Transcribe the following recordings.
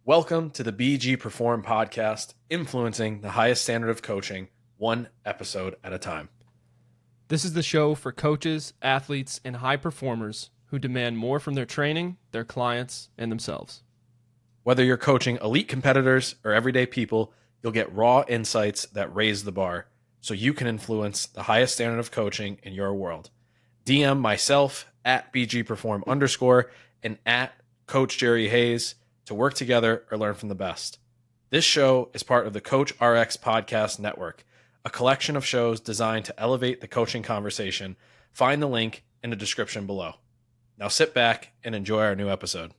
Welcome to the BG Perform podcast, influencing the highest standard of coaching, one episode at a time. This is the show for coaches, athletes, and high performers who demand more from their training, their clients, and themselves. Whether you're coaching elite competitors or everyday people, you'll get raw insights that raise the bar so you can influence the highest standard of coaching in your world. DM myself at BGPerform_ and at Coach Jerry Hayes to work together or learn from the best. This show is part of the Coach RX Podcast Network, a collection of shows designed to elevate the coaching conversation. Find the link in the description below. Now sit back and enjoy our new episode.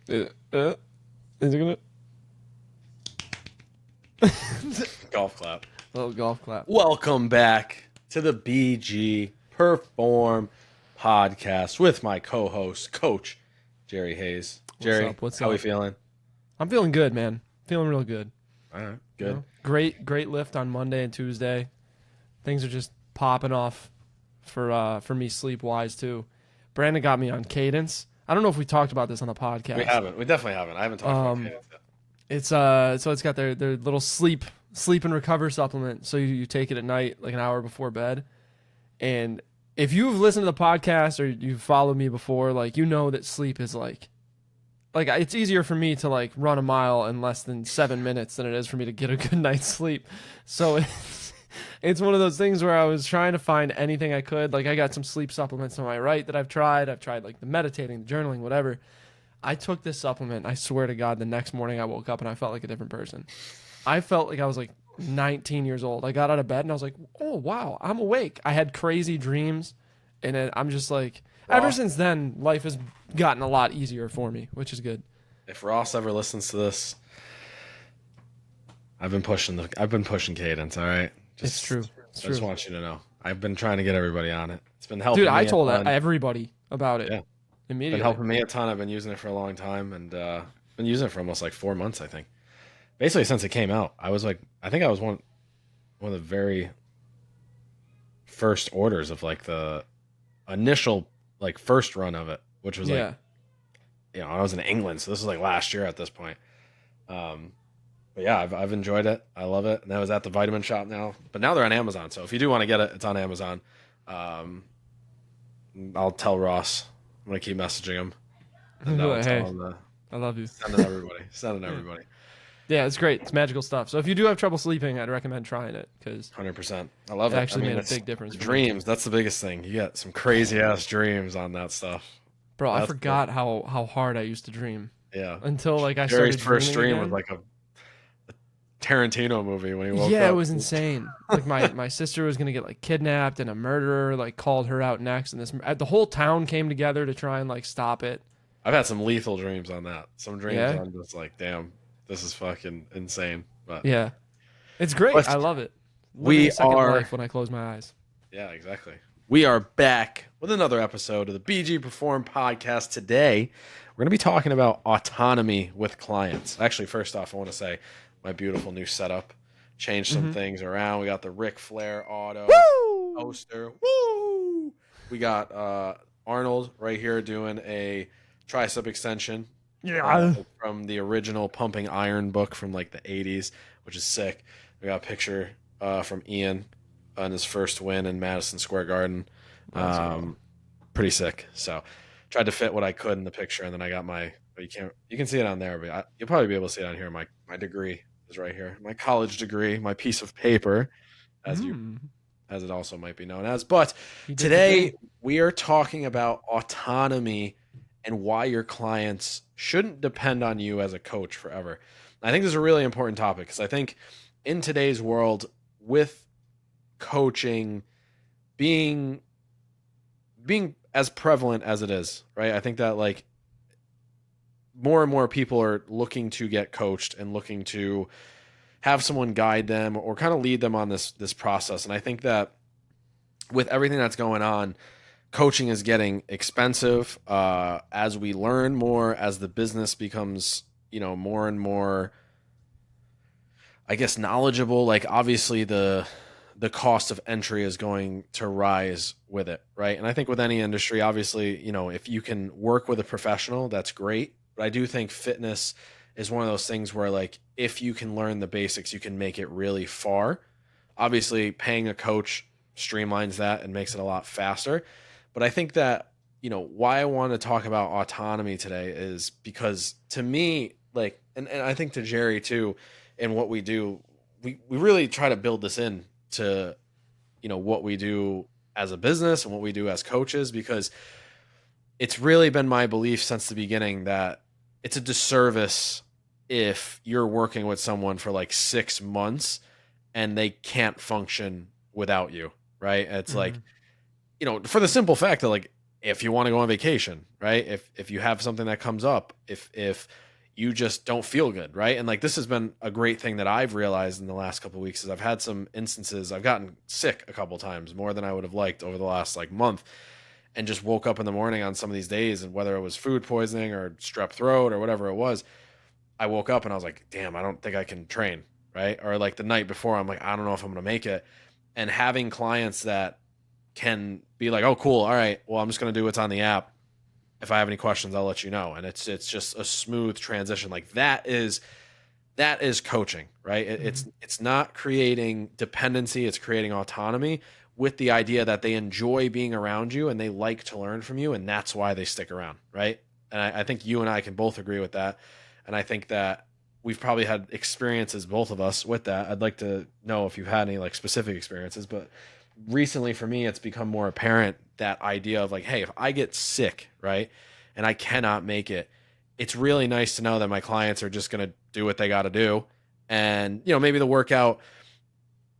Is it gonna? Golf clap. Little golf clap. Welcome back to the BG Perform podcast with my co-host, Coach Jerry Hayes. Jerry, What's how up? we feeling? I'm feeling good, man. Feeling real good. All right, good. You know? Great lift on Monday and Tuesday. Things are just popping off for me sleep wise too. Brandon got me on cadence. I don't know if we talked about this on the podcast. We haven't. We definitely haven't. I haven't talked about cadence yet. It's got their little sleep and recover supplement. So you take it at night, like an hour before bed. And if you've listened to the podcast or you've followed me before, like, you know that sleep is like it's easier for me to like run a mile in less than 7 minutes than it is for me to get a good night's sleep. So it's one of those things where I was trying to find anything I could. Like, I got some sleep supplements on my right that I've tried. I've tried like the meditating, the journaling, whatever. I took this supplement. I swear to God, the next morning I woke up and I felt like a different person. I felt like I was like 19 years old. I got out of bed and I was like, oh, wow, I'm awake. I had crazy dreams. And I'm just like, ever since then, life has gotten a lot easier for me, which is good. If Ross ever listens to this, I've been pushing cadence, all right? It's true. I just want you to know. I've been trying to get everybody on it. It's been helping me. Dude, I told everybody about it immediately. It's been helping me a ton. I've been using it for a long time and been using it for almost like 4 months, I think. Basically, since it came out, I think I was one of the very first orders of like the initial like first run of it, which was like, I was in England, so this was like last year at this point. But yeah, I've enjoyed it. I love it. And I was at the Vitamin Shop now, but now they're on Amazon. So if you do want to get it, it's on Amazon. I'll tell Ross. I'm gonna keep messaging him. And hey, I love you. Sending everybody. Yeah, it's great. It's magical stuff. So if you do have trouble sleeping, I'd recommend trying it because 100%. I love it. It actually made a big difference. Dreams. That's the biggest thing. You get some crazy ass dreams on that stuff. Bro, I forgot how hard I used to dream. Yeah. Until like I Jerry's started first dream again. was like a Tarantino movie when he woke up. Yeah, it was insane. Like my sister was gonna get like kidnapped and a murderer like called her out next, and the whole town came together to try and like stop it. I've had some lethal dreams on that. Some dreams I'm just like, damn, this is fucking insane. But yeah, it's great. I love it. We are life when I close my eyes. Yeah, exactly. We are back with another episode of the BG Perform podcast. Today, we're going to be talking about autonomy with clients. Actually, first off, I want to say my beautiful new setup. Changed some things around. We got the Ric Flair auto poster. Woo! We got Arnold right here doing a tricep extension. Yeah. From the original Pumping Iron book from like the 80s, which is sick. We got a picture from Ian on his first win in Madison Square Garden. Pretty sick. So tried to fit what I could in the picture, and then I got you can see it on there, but you'll probably be able to see it on here. My degree is right here. My college degree, my piece of paper, as it also might be known as. But today we are talking about autonomy and why your clients shouldn't depend on you as a coach forever. I think this is a really important topic because I think in today's world, with coaching being as prevalent as it is, right? I think that like more and more people are looking to get coached and looking to have someone guide them or kind of lead them on this process. And I think that with everything that's going on, coaching is getting expensive as we learn more, as the business becomes, more and more, I guess, knowledgeable. Like obviously the the cost of entry is going to rise with it, right? And I think with any industry, obviously, if you can work with a professional, that's great. But I do think fitness is one of those things where, like, if you can learn the basics, you can make it really far. Obviously, paying a coach streamlines that and makes it a lot faster. But I think that, why I want to talk about autonomy today is because, to me, like, and I think to Jerry too, and what we do, we really try to build this in to, what we do as a business and what we do as coaches, because it's really been my belief since the beginning that it's a disservice if you're working with someone for like 6 months and they can't function without you, right? It's like, Mhm. for the simple fact that, like, if you want to go on vacation, right? If you have something that comes up, if you just don't feel good, right? And like, this has been a great thing that I've realized in the last couple of weeks is I've had some instances, I've gotten sick a couple times, more than I would have liked over the last like month, and just woke up in the morning on some of these days, and whether it was food poisoning or strep throat or whatever it was, I woke up and I was like, damn, I don't think I can train, right? Or like the night before, I'm like, I don't know if I'm going to make it. And having clients that can be like, oh, cool, all right, well, I'm just going to do what's on the app. If I have any questions, I'll let you know. And it's just a smooth transition. Like, that is coaching, right? Mhm. It's not creating dependency, it's creating autonomy, with the idea that they enjoy being around you and they like to learn from you, and that's why they stick around, right? And I think you and I can both agree with that. And I think that we've probably had experiences, both of us, with that. I'd like to know if you've had any like specific experiences, but recently for me, it's become more apparent that idea of like, hey, if I get sick, right, and I cannot make it, it's really nice to know that my clients are just going to do what they got to do. And, maybe the workout,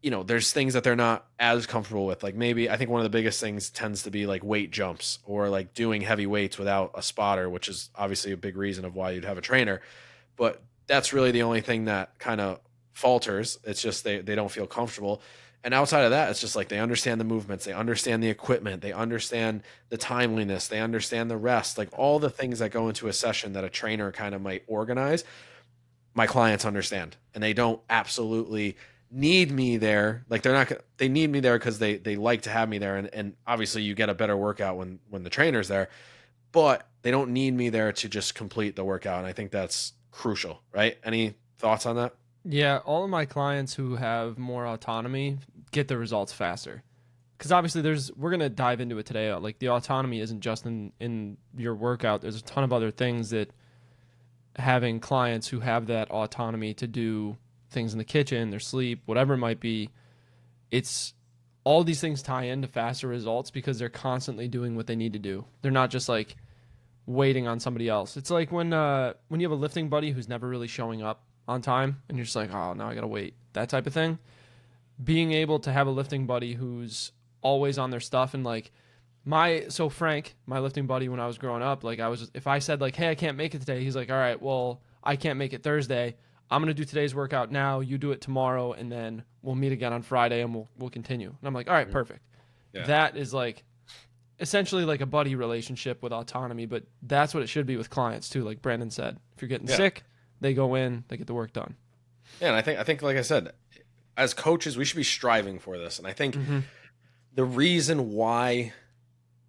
there's things that they're not as comfortable with. Like, maybe I think one of the biggest things tends to be like weight jumps or like doing heavy weights without a spotter, which is obviously a big reason of why you'd have a trainer. But that's really the only thing that kind of falters. It's just they don't feel comfortable. And outside of that, it's just like they understand the movements, they understand the equipment, they understand the timeliness, they understand the rest, like all the things that go into a session that a trainer kind of might organize. My clients understand, and they don't absolutely need me there. Like, they're not they need me there because they like to have me there, and obviously you get a better workout when the trainer's there, but they don't need me there to just complete the workout. And I think that's crucial, right? Any thoughts on that? Yeah, all of my clients who have more autonomy get the results faster. Because obviously, we're gonna dive into it today. Like, the autonomy isn't just in your workout. There's a ton of other things that having clients who have that autonomy to do things in the kitchen, their sleep, whatever it might be, it's all these things tie into faster results because they're constantly doing what they need to do. They're not just like waiting on somebody else. It's like when you have a lifting buddy who's never really showing up on time and you're just like, "Oh, now I got to wait." That type of thing. Being able to have a lifting buddy who's always on their stuff and like Frank, my lifting buddy when I was growing up, like if I said like, "Hey, I can't make it today." He's like, "All right, well, I can't make it Thursday. I'm going to do today's workout now, you do it tomorrow, and then we'll meet again on Friday and we'll continue." And I'm like, "All right, Mhm. perfect." Yeah. That is like essentially like a buddy relationship with autonomy, but that's what it should be with clients too. Like Brandon said, if you're getting Yeah. sick, they go in, they get the work done. Yeah. And I think like I said, as coaches, we should be striving for this. And I think Mm-hmm. the reason why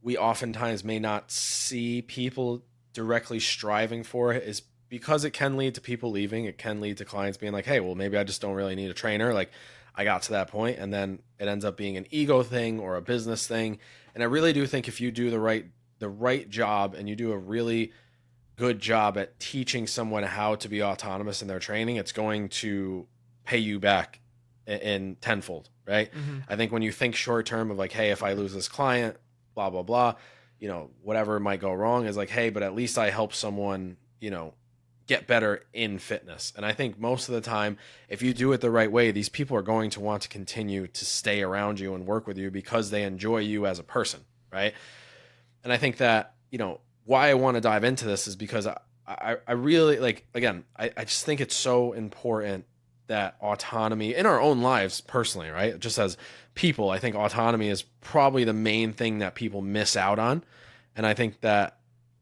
we oftentimes may not see people directly striving for it is because it can lead to people leaving. It can lead to clients being like, hey, well, maybe I just don't really need a trainer. Like, I got to that point, and then it ends up being an ego thing or a business thing. And I really do think if you do the right job, and you do a really good job at teaching someone how to be autonomous in their training, it's going to pay you back in tenfold, right? Mm-hmm. I think when you think short term of like, hey, if I lose this client, blah blah blah, whatever might go wrong, is like, hey, but at least I help someone, get better in fitness. And I think most of the time, if you do it the right way, these people are going to want to continue to stay around you and work with you because they enjoy you as a person, right? And I think that, why I want to dive into this is because I really, like, again, I just think it's so important that autonomy in our own lives personally, right? Just as people, I think autonomy is probably the main thing that people miss out on. And I think that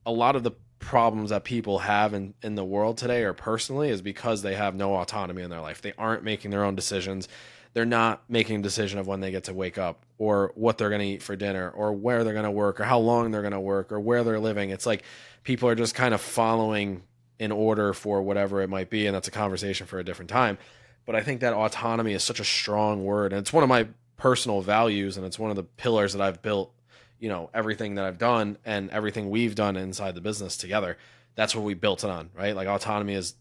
a lot of the problems that people have in the world today, or personally, is because they have no autonomy in their life. They aren't making their own decisions. they're not making a decision of when they get to wake up or what they're going to eat for dinner or where they're going to work or how long they're going to work or where they're living. It's like people are just kind of following in order for whatever it might be. And that's a conversation for a different time. But I think that autonomy is such a strong word. And it's one of my personal values. And it's one of the pillars that I've built, everything that I've done and everything we've done inside the business together. That's what we built it on, right? Like autonomy is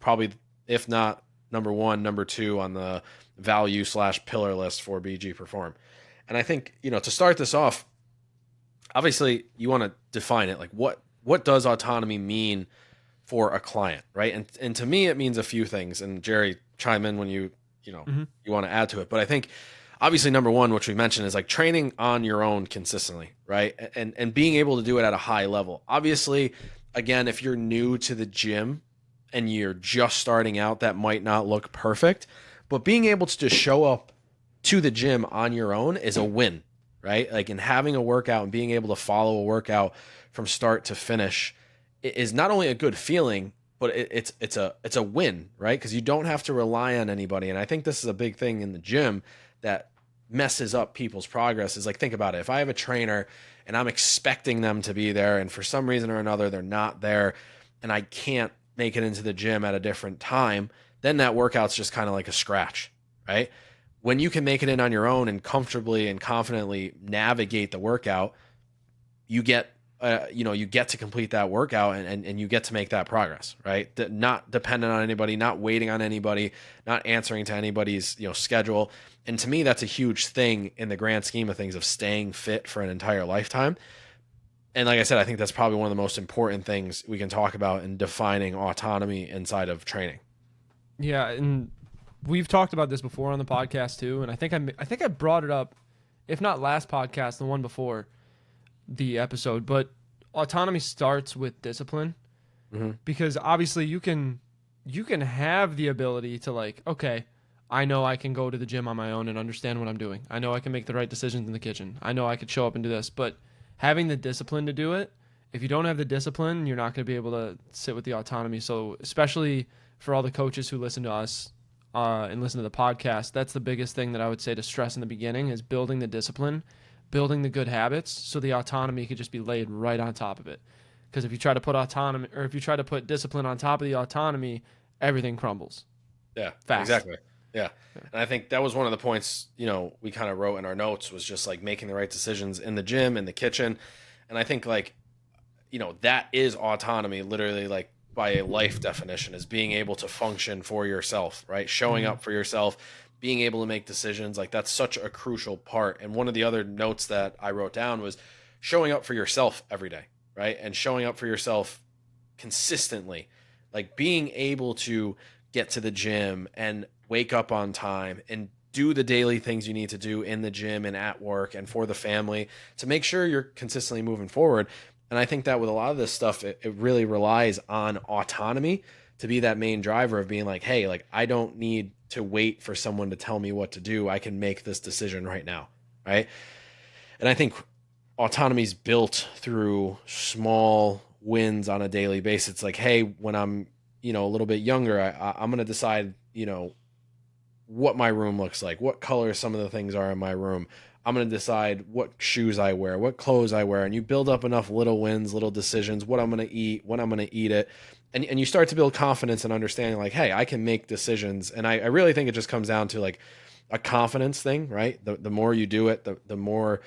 probably, if not number one, number two on the value/pillar list for BG Perform. And I think, to start this off, obviously you want to define it. Like what does autonomy mean for a client, right? And to me, it means a few things. And Jerry, chime in when you want to add to it. But I think obviously number one, which we mentioned, is like training on your own consistently, right? And being able to do it at a high level. Obviously, again, if you're new to the gym and you're just starting out, that might not look perfect. But being able to just show up to the gym on your own is a win, right? Like in having a workout and being able to follow a workout from start to finish is not only a good feeling, but it's a win, right? Because you don't have to rely on anybody. And I think this is a big thing in the gym that messes up people's progress. Is like, think about it. If I have a trainer and I'm expecting them to be there, and for some reason or another they're not there, and I can't make it into the gym at a different time, then that workout's just kind of like a scratch, right? When you can make it in on your own and comfortably and confidently navigate the workout, you get you get to complete that workout and you get to make that progress, right? Not dependent on anybody, not waiting on anybody, not answering to anybody's schedule. And to me, that's a huge thing in the grand scheme of things of staying fit for an entire lifetime. And like I said, I think that's probably one of the most important things we can talk about in defining autonomy inside of training. Yeah, and we've talked about this before on the podcast too, and I think I brought it up, if not last podcast, the one before the episode. But autonomy starts with discipline, because obviously you can have the ability to, like, okay, I know I can go to the gym on my own and understand what I'm doing. I know I can make the right decisions in the kitchen. I know I could show up and do this, but having the discipline to do it, if you don't have the discipline, you're not going to be able to sit with the autonomy. So especially for all the coaches who listen to us and listen to the podcast, that's the biggest thing that I would say to stress in the beginning is building the discipline, building the good habits, so the autonomy could just be laid right on top of it. Because if you try to put autonomy, or if you try to put discipline on top of the autonomy, everything crumbles. Yeah, Fast. exactly. Yeah. And I think that was one of the points, we kind of wrote in our notes, was just like making the right decisions in the gym, in the kitchen. And I think like, that is autonomy, literally, like by a life definition, is being able to function for yourself, right? Showing up for yourself, being able to make decisions. Like that's such a crucial part. And one of the other notes that I wrote down was showing up for yourself every day, right? And showing up for yourself consistently, like being able to get to the gym and wake up on time and do the daily things you need to do in the gym and at work and for the family to make sure you're consistently moving forward. And I think that with a lot of this stuff, it really relies on autonomy to be that main driver of being like, hey, like I don't need to wait for someone to tell me what to do. I can make this decision right now, right? And I think autonomy is built through small wins on a daily basis. It's like, hey, when I'm, a little bit younger, I'm going to decide, what my room looks like, what color some of the things are in my room. I'm going to decide what shoes I wear, what clothes I wear. And you build up enough little wins, little decisions, what I'm going to eat, when I'm going to eat it. And you start to build confidence and understanding like, hey, I can make decisions. And I really think it just comes down to like a confidence thing, right? The more you do it, the more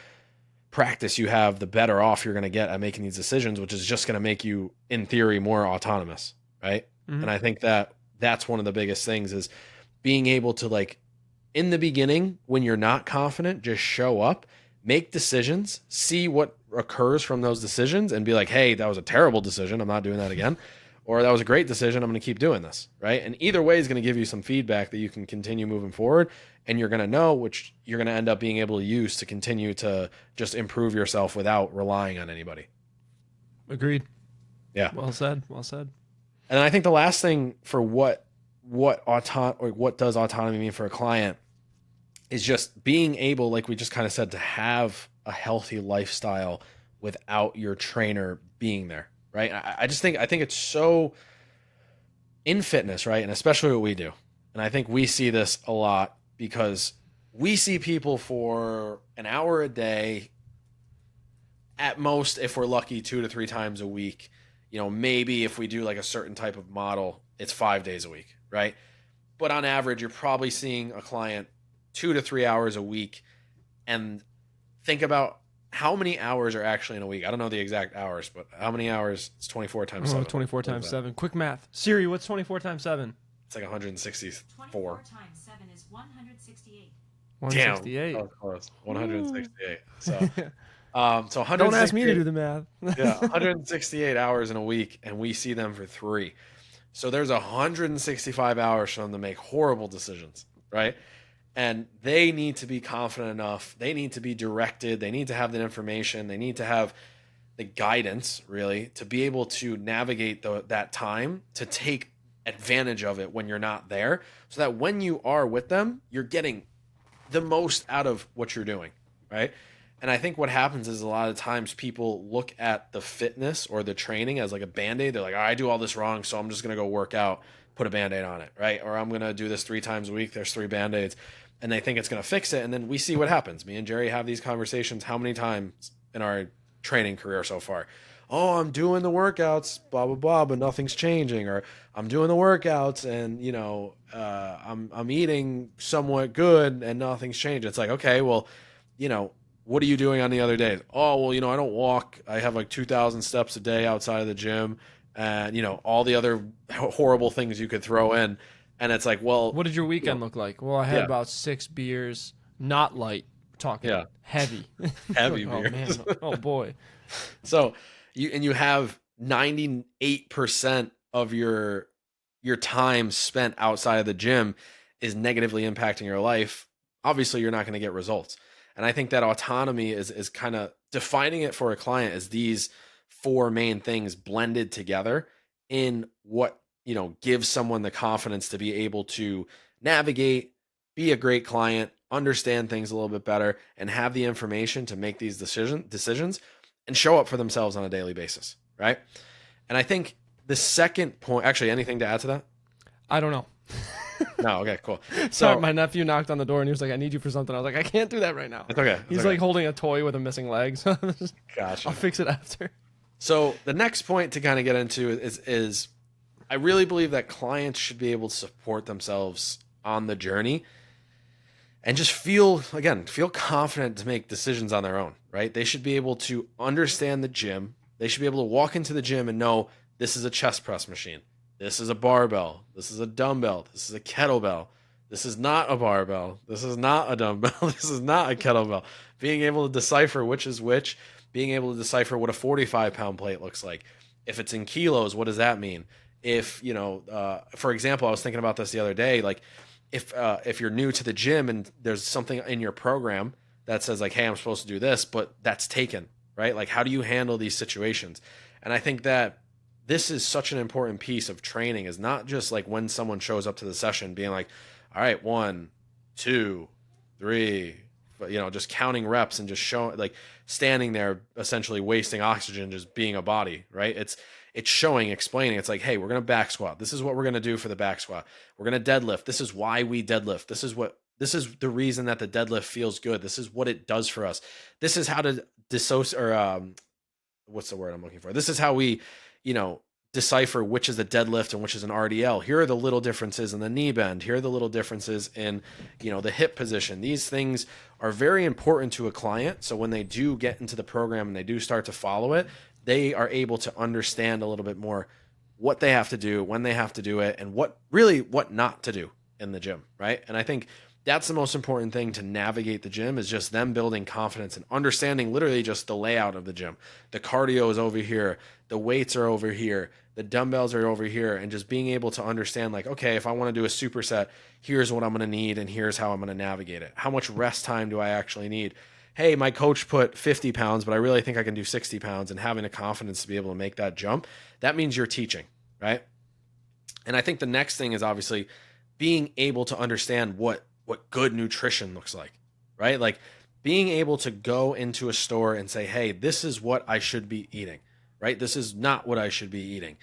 practice you have, the better off you're going to get at making these decisions, which is just going to make you, in theory, more autonomous, right? Mm-hmm. And I think that that's one of the biggest things is being able to, like, in the beginning, when you're not confident, just show up, make decisions, see what occurs from those decisions, and be like, hey, that was a terrible decision. I'm not doing that again. Or that was a great decision. I'm going to keep doing this, right? And either way is going to give you some feedback that you can continue moving forward, and you're going to know, which you're going to end up being able to use to continue to just improve yourself without relying on anybody. Agreed. Yeah. Well said. Well said. And I think the last thing for what does autonomy mean for a client is just being able, like we just kind of said, to have a healthy lifestyle without your trainer being there, right? I think it's so in fitness, right? And especially what we do. And I think we see this a lot because we see people for an hour a day, at most, if we're lucky, 2 to 3 times a week. Maybe if we do like a certain type of model, it's 5 days a week, right? But on average, you're probably seeing a client 2 to 3 hours a week. And think about how many hours are actually in a week. I don't know the exact hours, but how many hours? It's 24 times Oh, 7. 24 times 7. Quick math. Siri, what's 24 times 7? It's like 164. 24 times 7 is 168. Damn. 168. That was close. 168. So, so Don't ask me to 168, do the math. yeah, 168 hours in a week, and we see them for 3. So there's 165 hours for them to make horrible decisions, right? And they need to be confident enough. They need to be directed. They need to have the information. They need to have the guidance, really, to be able to navigate that time, to take advantage of it when you're not there, so that when you are with them, you're getting the most out of what you're doing, right? And I think what happens is a lot of times people look at the fitness or the training as like a band-aid. They're like, I do all this wrong, so I'm just going to go work out, put a band-aid on it, right? Or I'm going to do this 3 times a week. There's 3 band-aids. And they think it's going to fix it. And then we see what happens. Me and Jerry have these conversations how many times in our training career so far? Oh, I'm doing the workouts, blah, blah, blah, but nothing's changing. Or I'm doing the workouts and, I'm eating somewhat good and nothing's changed. It's like, okay, well, what are you doing on the other days? Oh, well, I don't walk. I have like 2,000 steps a day outside of the gym and, all the other horrible things you could throw in. And it's like, well, what did your weekend look like? Well, I had Yeah. about 6 beers, not light. We're talking Yeah. heavy. Heavy Oh, beers. man. Oh, boy. So you have 98% of your time spent outside of the gym is negatively impacting your life. Obviously, you're not going to get results. And I think that autonomy is kind of defining it for a client as these 4 main things blended together in what, gives someone the confidence to be able to navigate, be a great client, understand things a little bit better, and have the information to make these decisions and show up for themselves on a daily basis, right? And I think the second point, actually, anything to add to that? I don't know. No, okay, cool. Sorry, my nephew knocked on the door and he was like, I need you for something. I was like, I can't do that right now. It's okay. He's like holding a toy with a missing leg. So Gotcha. I'll fix it after. So the next point to kind of get into is I really believe that clients should be able to support themselves on the journey and just feel confident to make decisions on their own, right? They should be able to understand the gym. They should be able to walk into the gym and know this is a chest press machine. This is a barbell. This is a dumbbell. This is a kettlebell. This is not a barbell. This is not a dumbbell. This is not a kettlebell. Being able to decipher which is which, being able to decipher what a 45-pound plate looks like. If it's in kilos, what does that mean? If, for example, I was thinking about this the other day, like if you're new to the gym and there's something in your program that says like, hey, I'm supposed to do this, but that's taken, right? Like, how do you handle these situations? And I think that this is such an important piece of training, is not just like when someone shows up to the session being like, all right, 1, 2, 3, but just counting reps and just showing, like standing there essentially wasting oxygen, just being a body, right? It's showing, explaining. It's like, hey, we're going to back squat. This is what we're going to do for the back squat. We're going to deadlift. This is why we deadlift. This is the reason that the deadlift feels good. This is what it does for us. This is how to dissociate, or what's the word I'm looking for? This is how we, decipher which is a deadlift and which is an RDL. Here are the little differences in the knee bend. Here are the little differences in, the hip position. These things are very important to a client. So when they do get into the program and they do start to follow it, they are able to understand a little bit more what they have to do, when they have to do it, and what not to do in the gym, right? And I think that's the most important thing to navigate the gym, is just them building confidence and understanding literally just the layout of the gym. The cardio is over here, the weights are over here, the dumbbells are over here, and just being able to understand like, okay, if I want to do a superset, here's what I'm going to need and here's how I'm going to navigate it. How much rest time do I actually need? Hey, my coach put 50 pounds, but I really think I can do 60 pounds, and having the confidence to be able to make that jump, that means you're teaching, right? And I think the next thing is obviously being able to understand what good nutrition looks like, right? Like being able to go into a store and say, hey, this is what I should be eating, right? This is not what I should be eating.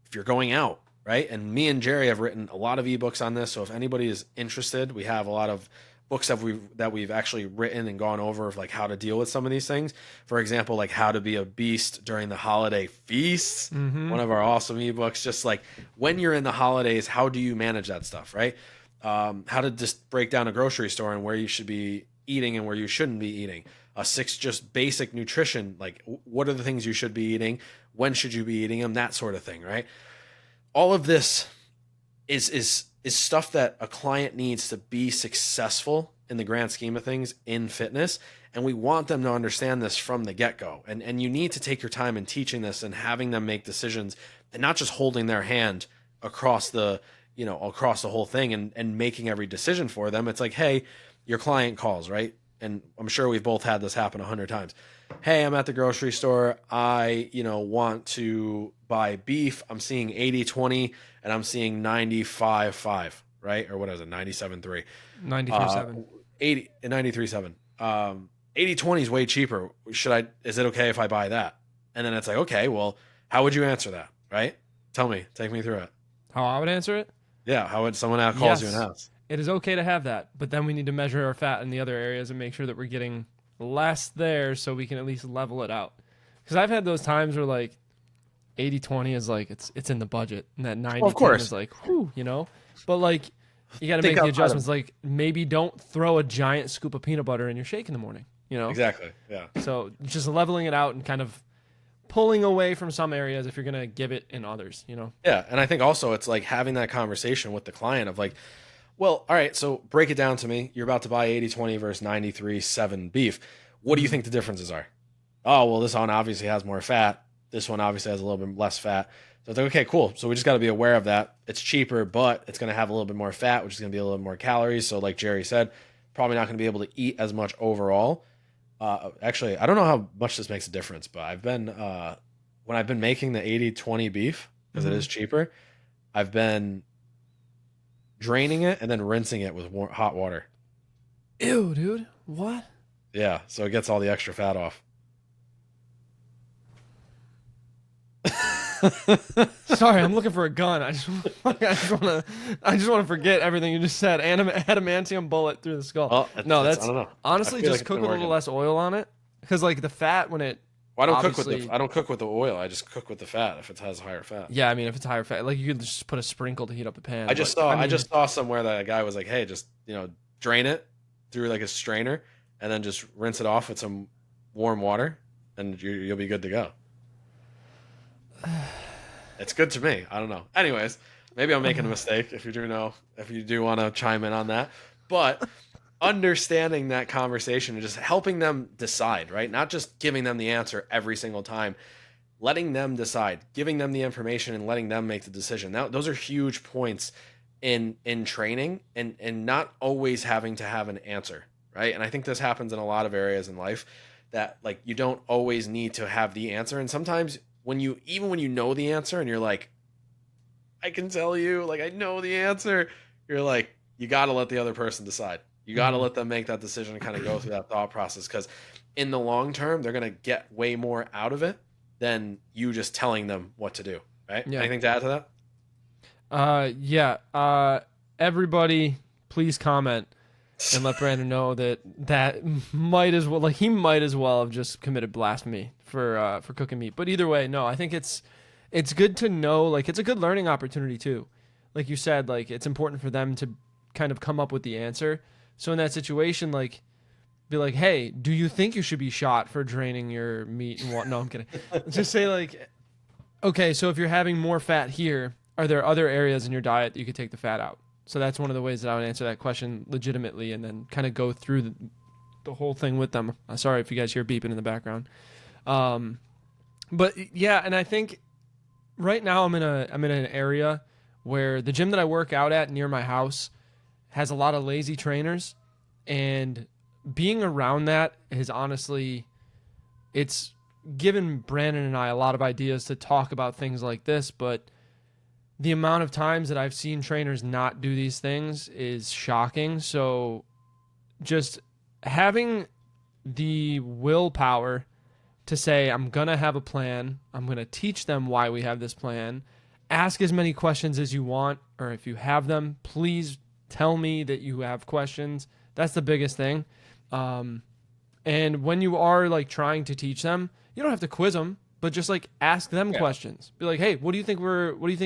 If you're going out, right? And me and Jerry have written a lot of ebooks on this. So if anybody is interested, we have a lot of books that we've actually written and gone over of like how to deal with some of these things. For example, like how to be a beast during the holiday feasts. One of our awesome ebooks, just like when you're in the holidays, how do you manage that stuff, right? How to just break down a grocery store and where you should be eating and where you shouldn't be eating. 6 just basic nutrition, like what are the things you should be eating, when should you be eating them, that sort of thing, right? All of this is stuff that a client needs to be successful in the grand scheme of things in fitness, and we want them to understand this from the get-go. And you need to take your time in teaching this and having them make decisions and not just holding their hand across the whole thing and making every decision for them. It's like, hey, your client calls, right? And I'm sure we've both had this happen 100 times. Hey, I'm at the grocery store. I, want to buy beef. I'm seeing 80-20 and I'm seeing 95-5, right? Or what is it? 97-3. 93.7. 80 and 93.7. 80-20 is way cheaper. Is it okay if I buy that? And then it's like, okay, well, how would you answer that? Right? Tell me, take me through it. How I would answer it? Yeah. How would someone out calls you and asks? It is okay to have that, but then we need to measure our fat in the other areas and make sure that we're getting less there so we can at least level it out. Because I've had those times where like 80-20 is like it's in the budget, and that 90-10 is like, whew, But like you got to make the adjustments. Like maybe don't throw a giant scoop of peanut butter in your shake in the morning. Exactly. Yeah. So just leveling it out and kind of pulling away from some areas if you're gonna give it in others. Yeah, and I think also it's like having that conversation with the client of like, well, all right, so break it down to me. You're about to buy 80-20 versus 93-7 beef. What do you think the differences are? Oh, well, this one obviously has more fat. This one obviously has a little bit less fat. So it's like, okay, cool. So we just got to be aware of that. It's cheaper, but it's going to have a little bit more fat, which is going to be a little bit more calories. So like Jerry said, probably not going to be able to eat as much overall. Actually, I don't know how much this makes a difference, but I've been, when I've been making the 80-20 beef, because it is cheaper, I've been draining it and then rinsing it with hot water. Ew, dude. What? Yeah, so it gets all the extra fat off. Sorry, I'm looking for a gun. I just want to forget everything you just said. Adamantium bullet through the skull. Well, no, that's I don't know. Honestly, just cook with a little less oil on it, because like the fat when it. Well, I don't cook with the oil. I just cook with the fat if it has higher fat. Yeah, I mean if it's higher fat, like you could just put a sprinkle to heat up the pan. I just saw somewhere that a guy was like, hey, just drain it through like a strainer and then just rinse it off with some warm water, and you'll be good to go. It's good to me. I don't know. Anyways, maybe I'm making a mistake. If you do want to chime in on that, but understanding that conversation and just helping them decide, right? Not just giving them the answer every single time, letting them decide, giving them the information and letting them make the decision. Now, those are huge points in training and not always having to have an answer, right? And I think this happens in a lot of areas in life that like you don't always need to have the answer. And sometimes when you know the answer and you're like, I can tell you, like I know the answer, you're like, you got to let the other person decide. You got to let them make that decision and kind of go through that thought process, because in the long term, they're going to get way more out of it than you just telling them what to do, right? Yeah. Anything to add to that? Yeah. Everybody, please comment and let Brandon know that might as well, like he might as well have just committed blasphemy for cooking meat. But either way, no, I think it's good to know, like it's a good learning opportunity too. Like you said, like it's important for them to kind of come up with the answer. So in that situation, like, be like, hey, do you think you should be shot for draining your meat and what? No, I'm kidding. Just say like, okay, so if you're having more fat here, are there other areas in your diet that you could take the fat out? So that's one of the ways that I would answer that question legitimately, and then kind of go through the whole thing with them. Sorry if you guys hear beeping in the background. But yeah, and I think right now I'm in an area where the gym that I work out at near my house has a lot of lazy trainers, and being around that is honestly, it's given Brandon and I a lot of ideas to talk about things like this, but the amount of times that I've seen trainers not do these things is shocking. So just having the willpower to say, I'm going to have a plan. I'm going to teach them why we have this plan. Ask as many questions as you want, or if you have them, please tell me that you have questions That's the biggest thing. And when you are like trying to teach them, you don't have to quiz them, but just like ask them questions. Be like, hey, what do you think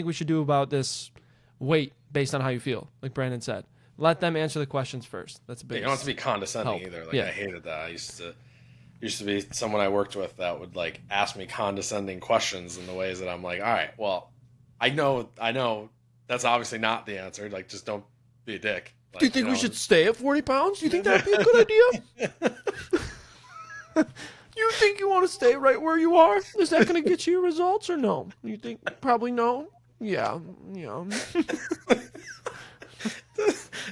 we should do about this weight based on how you feel? Like Brandon said, let them answer the questions first. That's a big. You don't have to be condescending help. either. Like Yeah. I hated that. I used to be someone I worked with that would like ask me condescending questions in the ways that I'm like, all right, well, I know that's obviously not the answer. Like, just don't be a dick. Like, Do you think we should stay at 40 pounds? Do you think that'd be a good idea? You think you want to stay right where you are? Is that going to get you results or no? You think probably no? Yeah.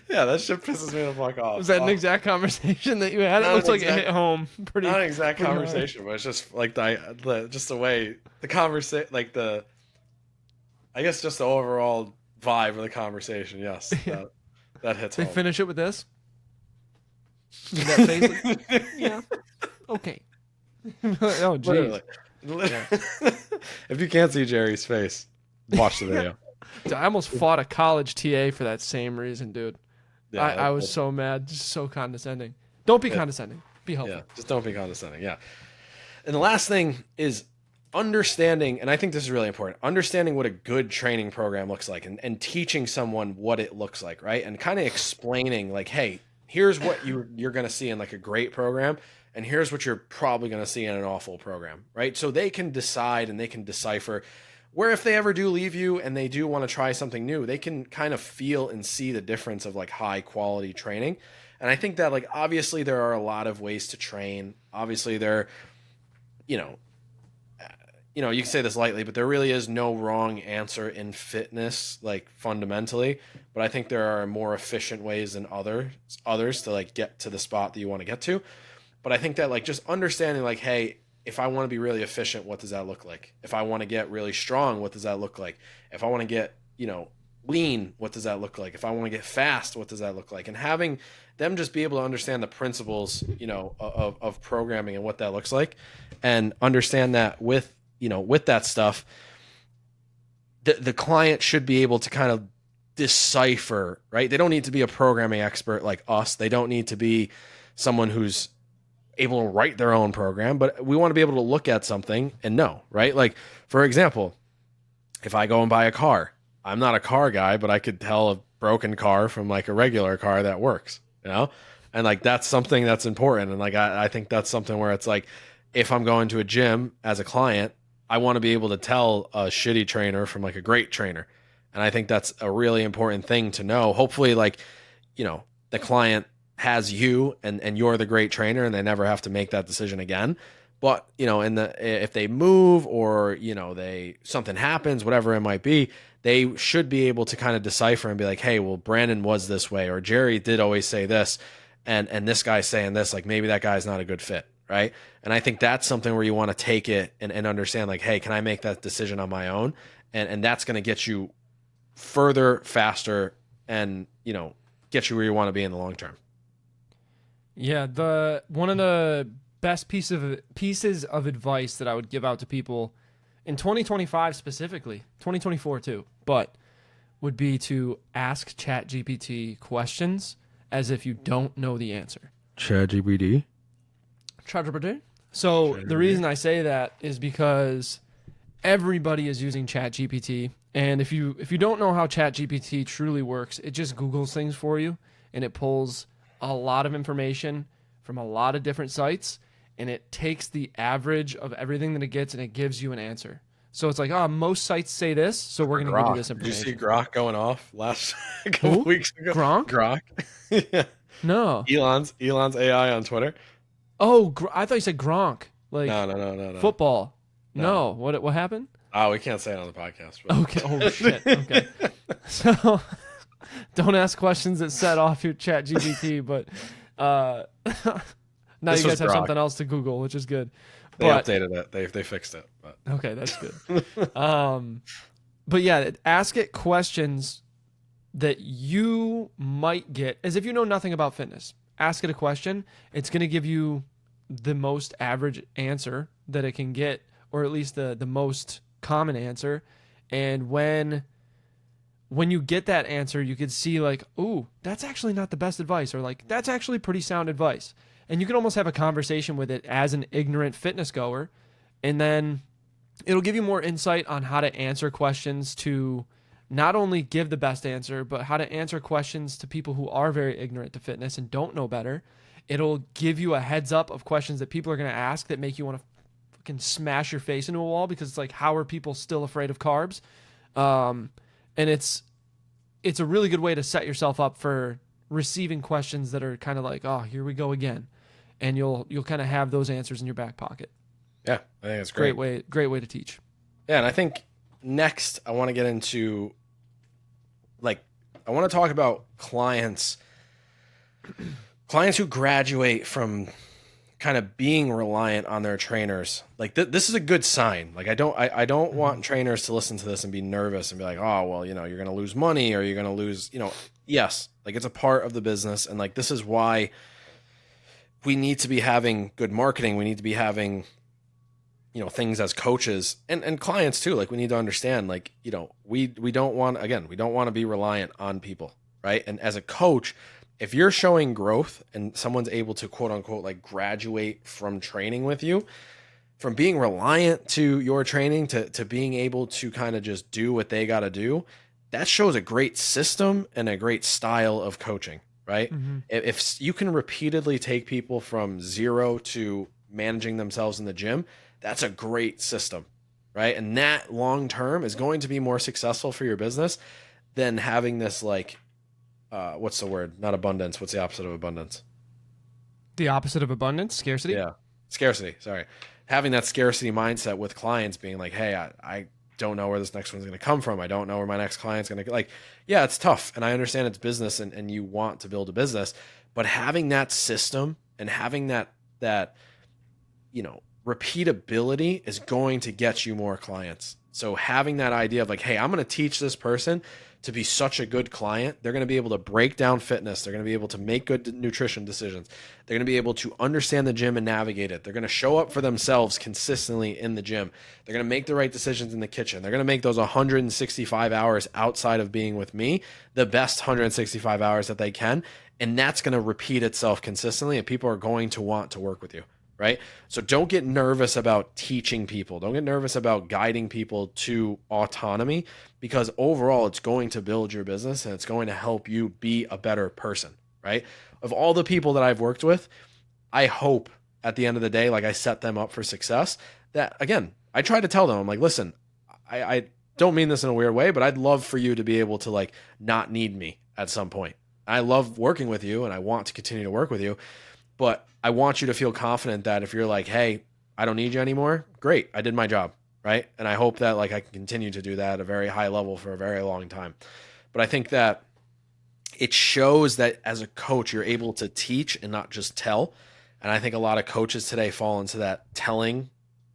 Yeah, that shit pisses me the fuck off. Was that an exact conversation that you had? It Not looks an like it hit home pretty. not an exact pretty hard. conversation, but it's just like just the way the conversation, like I guess just the overall vibe of the conversation. Yes, that hits They home. finish it with this. With that face. Like, yeah. Okay. Oh, geez. Literally. If you can't see Jerry's face, watch the video. I almost fought a college TA for that same reason, dude. Yeah, I was so mad, just so condescending. Don't be condescending. Be helpful. Yeah, just don't be condescending. Yeah. And the last thing is understanding, and I think this is really important, understanding what a good training program looks like and teaching someone what it looks like, right? And kind of explaining like, hey, here's what you're going to see in like a great program, and here's what you're probably going to see in an awful program, right? So they can decide and they can decipher where if they ever do leave you and they do want to try something new, they can kind of feel and see the difference of like high quality training. And I think that like obviously there are a lot of ways to train. Obviously there, you know, you can say this lightly, but there really is no wrong answer in fitness, like fundamentally. But I think there are more efficient ways than others to like get to the spot that you want to get to. But I think that like just understanding like, hey, if I want to be really efficient, what does that look like? If I want to get really strong, what does that look like? If I want to get, lean, what does that look like? If I want to get fast, what does that look like? And having them just be able to understand the principles, of programming and what that looks like, and understand that with that stuff, the client should be able to kind of decipher, right? They don't need to be a programming expert like us. They don't need to be someone who's able to write their own program, but we want to be able to look at something and know, right? Like, for example, if I go and buy a car, I'm not a car guy, but I could tell a broken car from like a regular car that works, and like that's something that's important. And like I think that's something where it's like, if I'm going to a gym as a client, I want to be able to tell a shitty trainer from like a great trainer. And I think that's a really important thing to know. Hopefully, like, the client has you and you're the great trainer and they never have to make that decision again. But, if they move or, something happens, whatever it might be, they should be able to kind of decipher and be like, hey, well, Brandon was this way, or Jerry did always say this, and this guy's saying this, like maybe that guy's not a good fit. Right. And I think that's something where you want to take it and understand like, hey, can I make that decision on my own? And that's going to get you further, faster, and, get you where you want to be in the long term. Yeah. One of the best pieces of advice that I would give out to people in 2025 specifically, 2024 too, but would be to ask ChatGPT questions as if you don't know the answer. ChatGPT. So the reason I say that is because everybody is using ChatGPT, and if you don't know how ChatGPT truly works, it just Googles things for you, and it pulls a lot of information from a lot of different sites, and it takes the average of everything that it gets, and it gives you an answer. So it's like, most sites say this, so we're going to give you this information. Did you see Grok going off last couple weeks ago? Gronk? Grok. Yeah. No. Elon's AI on Twitter. Oh, I thought you said Gronk. Like No. football. No. What happened? Oh, we can't say it on the podcast. But. Okay. Oh shit. Okay. So don't ask questions that set off your Chat GPT, but now This you was guys have Grok. something else to Google, which is good. They But updated it. They fixed it. But. okay, that's good. But yeah, ask it questions that you might get as if you know nothing about fitness. Ask it a question. It's going to give you the most average answer that it can get, or at least the most common answer. And when when you get that answer, you could see like, ooh, that's actually not the best advice, or like, that's actually pretty sound advice. And you can almost have a conversation with it as an ignorant fitness goer. And then it'll give you more insight on how to answer questions to not only give the best answer, but how to answer questions to people who are very ignorant to fitness and don't know better. It'll give you a heads up of questions that people are going to ask that make you want to fucking smash your face into a wall, because it's like, how are people still afraid of carbs? And it's a really good way to set yourself up for receiving questions that are kind of like, oh, here we go again, and you'll kind of have those answers in your back pocket. Yeah, I think it's great. Great way to teach. Yeah, and I think next I want to get into, like, I want to talk about clients who graduate from kind of being reliant on their trainers. Like this is a good sign. Like I don't want trainers to listen to this and be nervous and be like, oh, well, you're going to lose money, or you're going to lose, yes, like it's a part of the business. And like, this is why we need to be having good marketing. We need to be having, things as coaches and clients too. Like we need to understand, like, we don't want to be reliant on people. Right. And as a coach, if you're showing growth and someone's able to quote unquote like graduate from training with you, from being reliant to your training to being able to kind of just do what they got to do, that shows a great system and a great style of coaching, right? Mm-hmm. If you can repeatedly take people from zero to managing themselves in the gym, that's a great system, right? And that long term is going to be more successful for your business than having this like, what's the word? Not abundance. What's the opposite of abundance? The opposite of abundance? Scarcity? Yeah. Scarcity. Sorry. Having that scarcity mindset with clients being like, hey, I don't know where this next one's going to come from. I don't know where my next client's going to like, yeah, it's tough. And I understand it's business and you want to build a business, but having that system and having that, repeatability is going to get you more clients. So having that idea of like, hey, I'm going to teach this person to be such a good client. They're going to be able to break down fitness. They're going to be able to make good nutrition decisions. They're going to be able to understand the gym and navigate it. They're going to show up for themselves consistently in the gym. They're going to make the right decisions in the kitchen. They're going to make those 165 hours outside of being with me the best 165 hours that they can. And that's going to repeat itself consistently, and people are going to want to work with you. Right? So don't get nervous about teaching people. Don't get nervous about guiding people to autonomy, because overall it's going to build your business and it's going to help you be a better person, right? Of all the people that I've worked with, I hope at the end of the day, like I set them up for success. That again, I try to tell them, I'm like, listen, I don't mean this in a weird way, but I'd love for you to be able to like not need me at some point. I love working with you and I want to continue to work with you. But I want you to feel confident that if you're like, hey, I don't need you anymore, great, I did my job, right? And I hope that like I can continue to do that at a very high level for a very long time. But I think that it shows that as a coach, you're able to teach and not just tell. And I think a lot of coaches today fall into that telling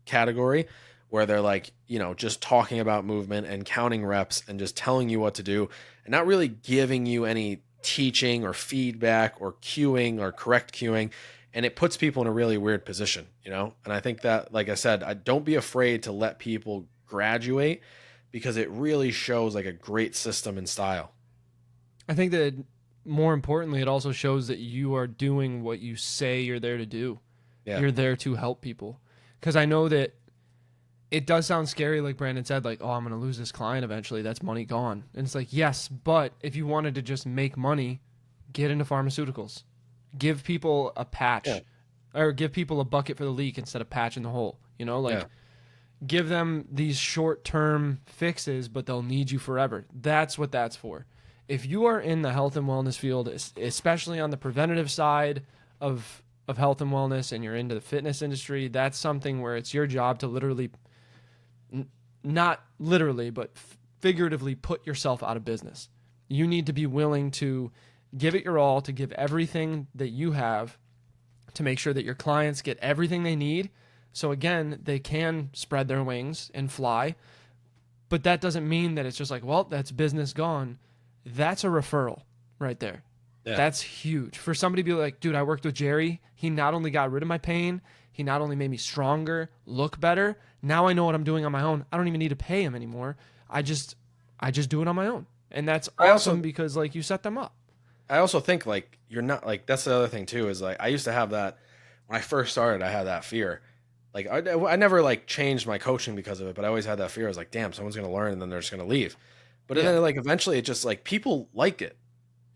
category where they're like, just talking about movement and counting reps and just telling you what to do and not really giving you any teaching or feedback or cueing or correct cueing. And it puts people in a really weird position, And I think that, like I said, don't be afraid to let people graduate, because it really shows like a great system and style. I think that more importantly, it also shows that you are doing what you say you're there to do. Yeah. You're there to help people. Because I know that it does sound scary, like Brandon said, like, oh, I'm going to lose this client eventually. That's money gone. And it's like, yes, but if you wanted to just make money, get into pharmaceuticals. Give people a patch, or give people a bucket for the leak instead of patching the hole. Give them these short-term fixes, but they'll need you forever. That's what that's for. If you are in the health and wellness field, especially on the preventative side of health and wellness, and you're into the fitness industry, that's something where it's your job to literally, not literally, but figuratively put yourself out of business. You need to be willing to give it your all, to give everything that you have to make sure that your clients get everything they need. So again, they can spread their wings and fly. But that doesn't mean that it's just like, well, that's business gone. That's a referral right there. Yeah. That's huge. For somebody to be like, dude, I worked with Jerry. He not only got rid of my pain, he not only made me stronger, look better. Now I know what I'm doing on my own. I don't even need to pay him anymore. I just do it on my own. And that's I also awesome because like you set them up. I also think like you're not like that's the other thing too is like I used to have that when I first started. I had that fear. Like I never like changed my coaching because of it, but I always had that fear. I was like, damn, someone's gonna learn and then they're just gonna leave. But Yeah. then like eventually it just like people like it.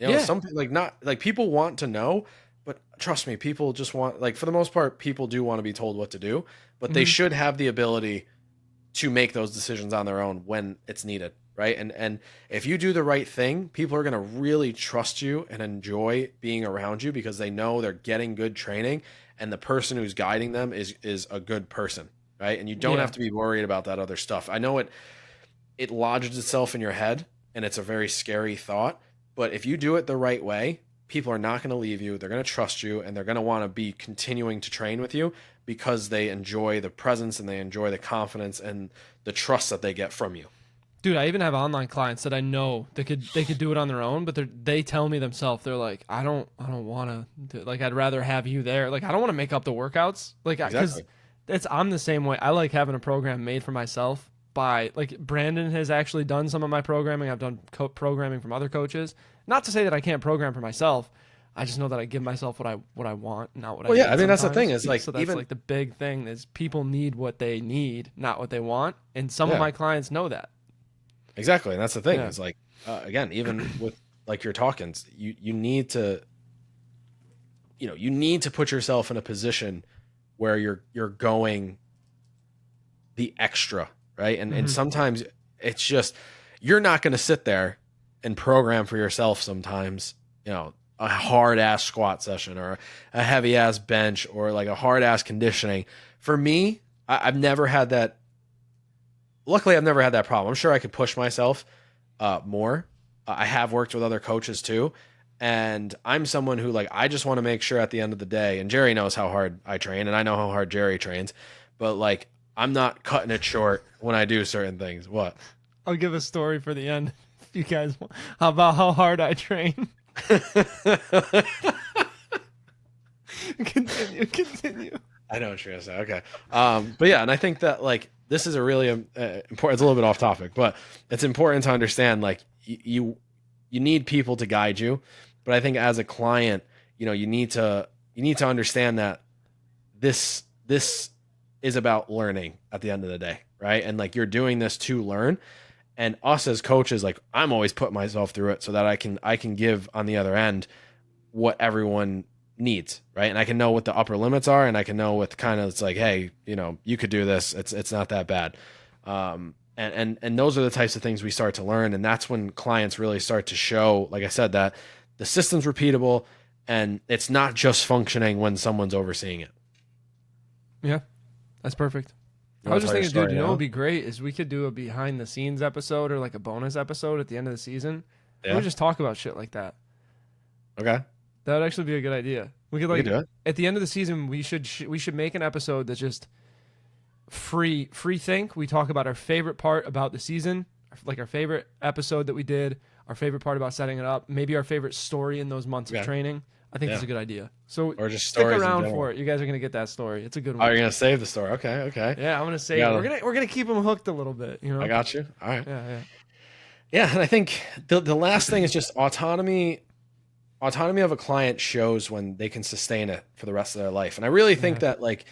You know, Yeah. some like not like people want to know, but trust me, people just want like for the most part, people do want to be told what to do, but they Hmm. should have the ability to make those decisions on their own when it's needed, right? And if you do the right thing, people are going to really trust you and enjoy being around you because they know they're getting good training and the person who's guiding them is a good person, right? And you don't Yeah. have to be worried about that other stuff. I know it lodges itself in your head and it's a very scary thought, but if you do it the right way, people are not going to leave you. They're going to trust you and they're going to want to be continuing to train with you because they enjoy the presence and they enjoy the confidence and the trust that they get from you. Dude, I even have online clients that I know they could do it on their own, but they tell me themselves they're like, I don't want to like I'd rather have you there. Like I don't want to make up the workouts. Like cuz Exactly. I'm the same way. I like having a program made for myself by like Brandon has actually done some of my programming. I've done programming from other coaches. Not to say that I can't program for myself. I just know that I give myself what I want, not what I Well, yeah, I need mean that's the thing sometimes. is like So that's even like the big thing is people need what they need, not what they want. And some of yeah, my clients know that. exactly. And that's the thing Yeah. is like again, even with like your talk-ins, you need to you need to put yourself in a position where you're going the extra, right? And Hmm. sometimes it's just you're not going to sit there and program for yourself sometimes, a hard ass squat session or a heavy ass bench or like a hard ass conditioning. For me, I've never had that. Luckily, I've never had that problem. I'm sure I could push myself more. I have worked with other coaches too. And I'm someone who like I just want to make sure at the end of the day, and Jerry knows how hard I train, and I know how hard Jerry trains, but like I'm not cutting it short when I do certain things. What? I'll give a story for the end. If you guys want. How about how hard I train? Continue. I know what you're gonna say. Okay, but yeah, and I think that like this is a really important. It's a little bit off topic, but it's important to understand like you need people to guide you, but I think as a client, you need to understand that this is about learning at the end of the day, right? And like you're doing this to learn, and us as coaches, like I'm always putting myself through it so that I can give on the other end what everyone needs, right? And I can know what the upper limits are, and I can know what kind of it's like, hey, you could do this. It's not that bad. And those are the types of things we start to learn, and that's when clients really start to show, like I said, that the system's repeatable, and it's not just functioning when someone's overseeing it. Yeah, that's perfect. You I was want to just tell your thinking, dude, story you know what would now? be great is we could do a behind the scenes episode or like a bonus episode at the end of the season. And we Yeah. just talk about shit like that. Okay. That would actually be a good idea. We could We can like do it. at the end of the season we should make an episode that's just free think. We talk about our favorite part about the season, like our favorite episode that we did, our favorite part about setting it up, maybe our favorite story in those months of Okay. training. I think Yeah. that's a good idea. So Or just stick stories in around general. for it. You guys are gonna get that story. It's a good Oh, one. you're gonna save the story. Okay. Okay. Yeah, I'm gonna You save it. gotta. We're gonna keep them hooked a little bit. You I know. got you. All right. Yeah, yeah. Yeah, and I think the last thing is just autonomy. Autonomy of a client shows when they can sustain it for the rest of their life. And I really think Yeah. that like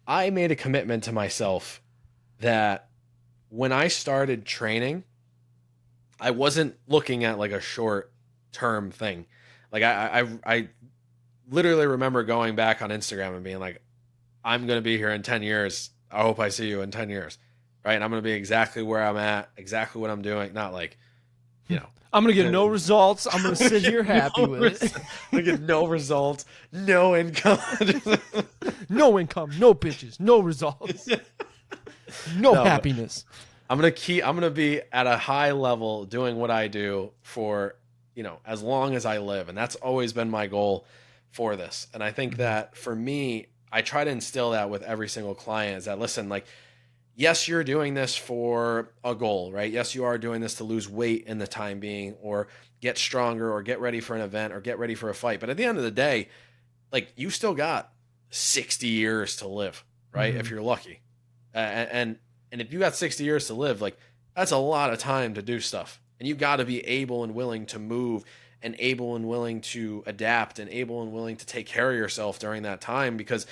I made a commitment to myself that when I started training, I wasn't looking at like a short term thing. Like I literally remember going back on Instagram and being like, I'm gonna be here in 10 years. I hope I see you in 10 years. Right. And I'm gonna be exactly where I'm at, exactly what I'm doing. Not like, you know, I'm gonna get no results. I'm gonna sit here get happy with it. I get no results, no income. No income, no bitches, no results, no No, but happiness. I'm gonna be at a high level doing what I do for, as long as I live. And that's always been my goal for this. And I think Mhm. that for me, I try to instill that with every single client is that listen, like, yes, you're doing this for a goal, right? Yes, you are doing this to lose weight in the time being or get stronger or get ready for an event or get ready for a fight. But at the end of the day, like you still got 60 years to live, right? If Mhm. you're lucky. And if you got 60 years to live, like that's a lot of time to do stuff. And you got to be able and willing to move and able and willing to adapt and able and willing to take care of yourself during that time, because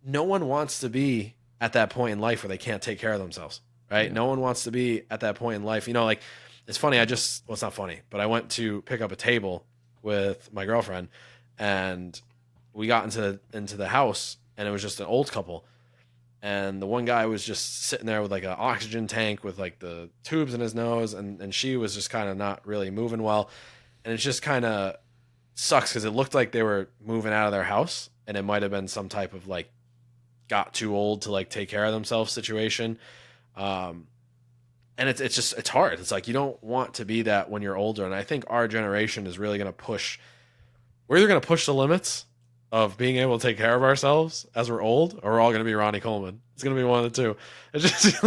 no one wants to be at that point in life where they can't take care of themselves, right? Yeah. No one wants to be at that point in life. Like, it's funny. Well, it's not funny, but I went to pick up a table with my girlfriend, and we got into the house, and it was just an old couple. And the one guy was just sitting there with like an oxygen tank with like the tubes in his nose, and she was just kind of not really moving well. And it just kind of sucks because it looked like they were moving out of their house, and it might have been some type of like got too old to like take care of themselves situation. And it's hard. It's like you don't want to be that when you're older. And I think our generation is really going to push. We're either going to push the limits of being able to take care of ourselves as we're old, or we're all going to be Ronnie Coleman. It's going to be one of the two. It's just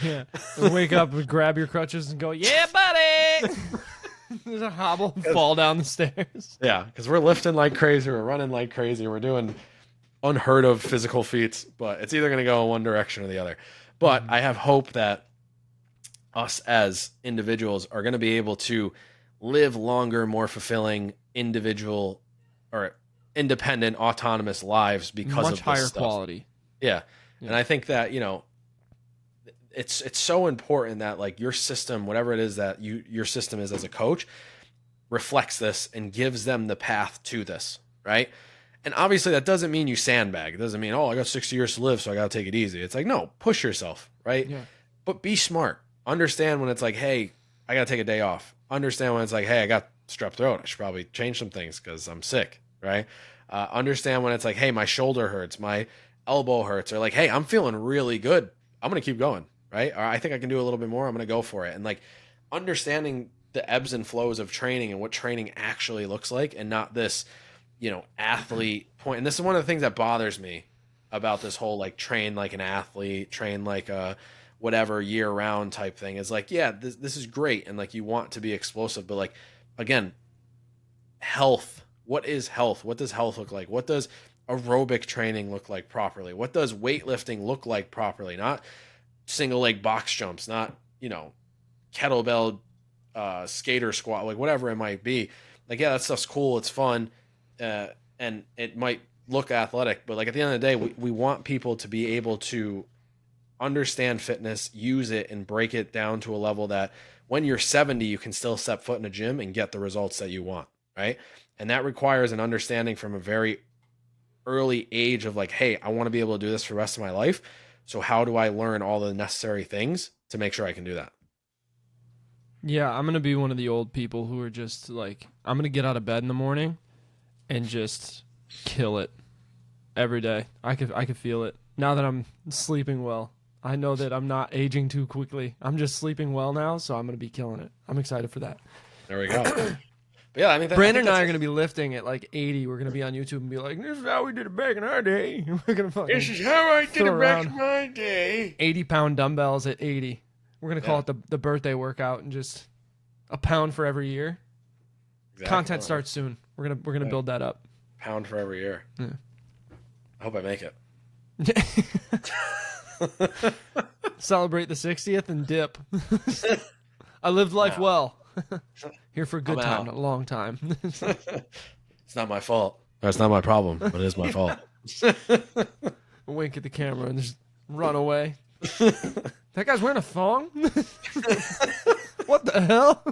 Yeah. And wake up and grab your crutches and go, yeah, buddy. There's a hobble and fall down the stairs. Yeah, because we're lifting like crazy, we're running like crazy, we're doing unheard of physical feats, but it's either going to go in one direction or the other. But I have hope that us as individuals are going to be able to live longer, more fulfilling individual or independent, autonomous lives because Much of this higher stuff. quality. Yeah. Yeah. And I think that, it's so important that like your system, whatever it is that your system is as a coach, reflects this and gives them the path to this, right? And obviously that doesn't mean you sandbag. It doesn't mean, oh, I got 60 years to live, so I got to take it easy. It's like, no, push yourself, right? Yeah. But be smart. Understand when it's like, hey, I got to take a day off. Understand when it's like, hey, I got strep throat. I should probably change some things because I'm sick, right? Understand when it's like, hey, my shoulder hurts, my elbow hurts, or like, hey, I'm feeling really good. I'm going to keep going, right? Or I think I can do a little bit more. I'm going to go for it. And like understanding the ebbs and flows of training and what training actually looks like, and not this, athlete point. And this is one of the things that bothers me about this whole like train like an athlete, train like a whatever year round type thing, is like, yeah, this is great. And like, you want to be explosive, but like, again, health. What is health? What does health look like? What does aerobic training look like properly? What does weightlifting look like properly? Not single leg box jumps, not, kettlebell, skater squat, like whatever it might be. Like, yeah, that stuff's cool. It's fun. And it might look athletic, but like at the end of the day, we want people to be able to understand fitness, use it, and break it down to a level that when you're 70, you can still step foot in a gym and get the results that you want, right? And that requires an understanding from a very early age of like, hey, I want to be able to do this for the rest of my life. So how do I learn all the necessary things to make sure I can do that? Yeah, I'm going to be one of the old people who are just like, I'm going to get out of bed in the morning and just kill it every day. I could feel it. Now that I'm sleeping well, I know that I'm not aging too quickly. I'm just sleeping well now, so I'm going to be killing it. I'm excited for that. There we go. But yeah, I mean, Brandon and I are going to be lifting at like 80. We're going to be on YouTube and be like, this is how we did it back in our day. We're going to fucking this is how I did throw it back around in my day. 80-pound dumbbells at 80. We're going to call it the birthday workout, and just a pound for every year. Exactly. Content starts soon. We're gonna build that up. Pound for every year. Yeah. I hope I make it. Celebrate the 60th and dip. I lived life well. Here for a good I'm time, out. not a long time. It's not my fault. That's not my problem, but it is my fault. Wink at the camera and just run away. That guy's wearing a thong? What the hell?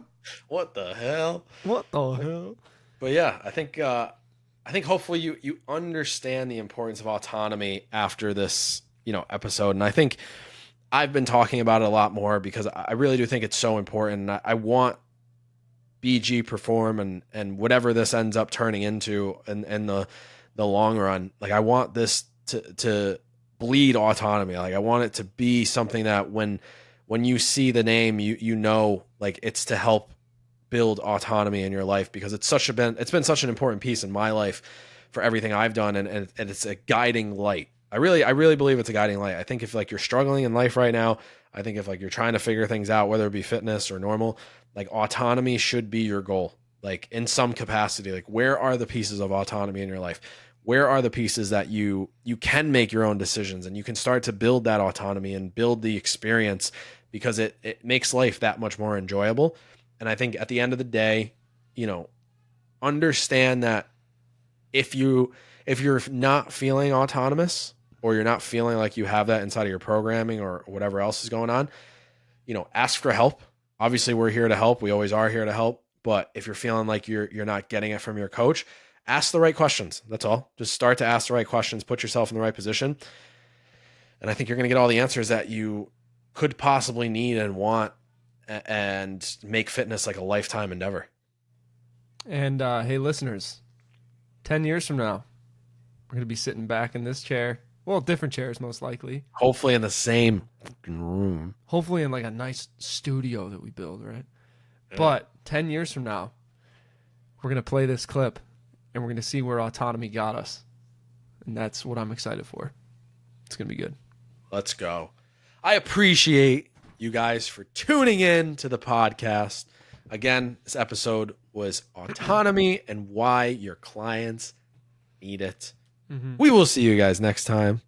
What the hell? What the hell? But yeah, I think hopefully you understand the importance of autonomy after this, episode. And I think I've been talking about it a lot more because I really do think it's so important. And I want BG Perform and whatever this ends up turning into in the long run. Like, I want this to bleed autonomy. Like, I want it to be something that when you see the name, you know, like, it's to help build autonomy in your life, because it's been such an important piece in my life for everything I've done, and it's a guiding light. I really believe it's a guiding light. I think if like you're struggling in life right now, I think if like you're trying to figure things out, whether it be fitness or normal, like autonomy should be your goal. Like, in some capacity, like, where are the pieces of autonomy in your life? Where are the pieces that you can make your own decisions, and you can start to build that autonomy and build the experience, because it makes life that much more enjoyable. And I think at the end of the day, understand that if you're not feeling autonomous, or you're not feeling like you have that inside of your programming or whatever else is going on, ask for help. Obviously, we're here to help. We always are here to help. But if you're feeling like you're not getting it from your coach, ask the right questions. That's all. Just start to ask the right questions, put yourself in the right position. And I think you're going to get all the answers that you could possibly need and want, and make fitness like a lifetime endeavor. And hey, listeners, 10 years from now, we're going to be sitting back in this chair. Well, different chairs, most likely. Hopefully in the same room. Hopefully in like a nice studio that we build, right? Yeah. But 10 years from now, we're going to play this clip and we're going to see where autonomy got us. And that's what I'm excited for. It's going to be good. Let's go. I appreciate you guys for tuning in to the podcast. Again, this episode was autonomy and why your clients need it. We will see you guys next time.